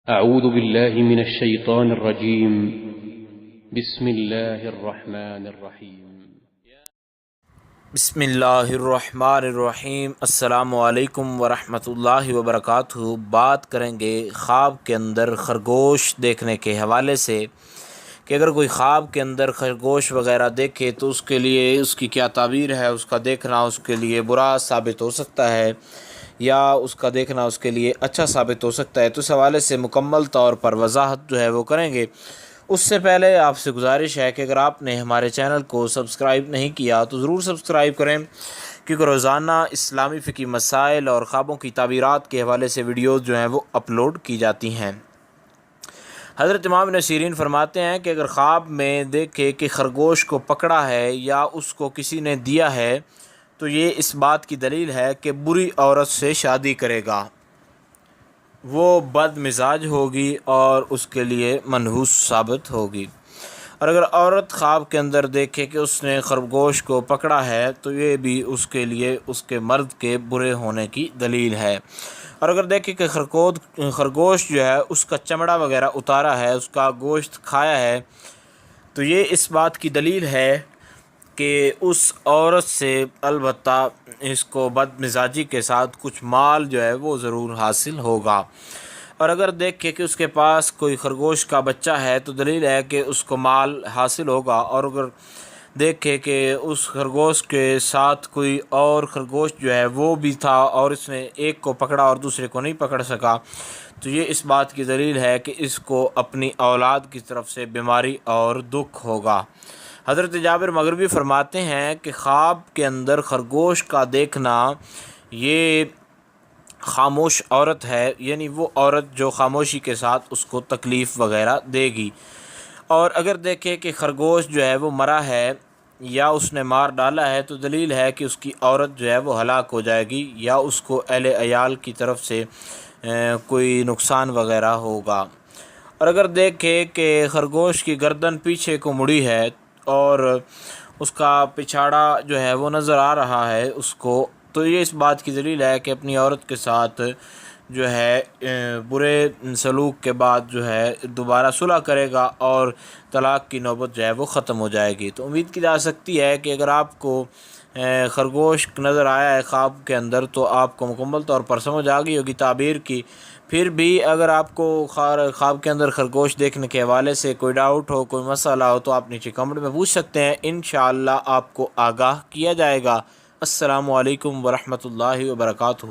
أعوذ بالله من الشيطان الرجيم. بسم الله الرحمن الرحيم. بسم اللہ الرحمن الرحیم۔ السلام علیکم ورحمۃ اللہ وبرکاتہ۔ بات کریں گے خواب کے اندر خرگوش دیکھنے کے حوالے سے کہ اگر کوئی خواب کے اندر خرگوش وغیرہ دیکھے تو اس کے لیے اس کی کیا تعبیر ہے، اس کا دیکھنا اس کے لیے برا ثابت ہو سکتا ہے یا اس کا دیکھنا اس کے لیے اچھا ثابت ہو سکتا ہے، تو اس حوالے سے مکمل طور پر وضاحت جو ہے وہ کریں گے۔ اس سے پہلے آپ سے گزارش ہے کہ اگر آپ نے ہمارے چینل کو سبسکرائب نہیں کیا تو ضرور سبسکرائب کریں، کیونکہ روزانہ اسلامی فقہی مسائل اور خوابوں کی تعبیرات کے حوالے سے ویڈیوز جو ہیں وہ اپلوڈ کی جاتی ہیں۔ حضرت امام ابن سیرین فرماتے ہیں کہ اگر خواب میں دیکھے کہ خرگوش کو پکڑا ہے یا اس کو کسی نے دیا ہے تو یہ اس بات کی دلیل ہے کہ بری عورت سے شادی کرے گا، وہ بد مزاج ہوگی اور اس کے لیے منحوس ثابت ہوگی۔ اور اگر عورت خواب کے اندر دیکھے کہ اس نے خرگوش کو پکڑا ہے تو یہ بھی اس کے لیے اس کے مرد کے برے ہونے کی دلیل ہے۔ اور اگر دیکھے کہ خرگوش جو ہے اس کا چمڑا وغیرہ اتارا ہے، اس کا گوشت کھایا ہے، تو یہ اس بات کی دلیل ہے کہ اس عورت سے البتہ اس کو بد مزاجی کے ساتھ کچھ مال جو ہے وہ ضرور حاصل ہوگا۔ اور اگر دیکھے کہ اس کے پاس کوئی خرگوش کا بچہ ہے تو دلیل ہے کہ اس کو مال حاصل ہوگا۔ اور اگر دیکھے کہ اس خرگوش کے ساتھ کوئی اور خرگوش جو ہے وہ بھی تھا اور اس نے ایک کو پکڑا اور دوسرے کو نہیں پکڑ سکا، تو یہ اس بات کی دلیل ہے کہ اس کو اپنی اولاد کی طرف سے بیماری اور دکھ ہوگا۔ حضرت جابر مغربی فرماتے ہیں کہ خواب کے اندر خرگوش کا دیکھنا یہ خاموش عورت ہے، یعنی وہ عورت جو خاموشی کے ساتھ اس کو تکلیف وغیرہ دے گی۔ اور اگر دیکھے کہ خرگوش جو ہے وہ مرا ہے یا اس نے مار ڈالا ہے تو دلیل ہے کہ اس کی عورت جو ہے وہ ہلاک ہو جائے گی یا اس کو اہل عیال کی طرف سے کوئی نقصان وغیرہ ہوگا۔ اور اگر دیکھے کہ خرگوش کی گردن پیچھے کو مڑی ہے اور اس کا پچھاڑا جو ہے وہ نظر آ رہا ہے اس کو، تو یہ اس بات کی دلیل ہے کہ اپنی عورت کے ساتھ جو ہے برے سلوک کے بعد جو ہے دوبارہ صلح کرے گا اور طلاق کی نوبت جو ہے وہ ختم ہو جائے گی۔ تو امید کی جا سکتی ہے کہ اگر آپ کو خرگوش نظر آیا ہے خواب کے اندر تو آپ کو مکمل طور پر سمجھ آ گئی ہوگی تعبیر کی۔ پھر بھی اگر آپ کو خواب کے اندر خرگوش دیکھنے کے حوالے سے کوئی ڈاؤٹ ہو، کوئی مسئلہ ہو، تو آپ نیچے کمنٹ میں پوچھ سکتے ہیں، انشاءاللہ آپ کو آگاہ کیا جائے گا۔ السلام علیکم ورحمۃ اللہ وبرکاتہ۔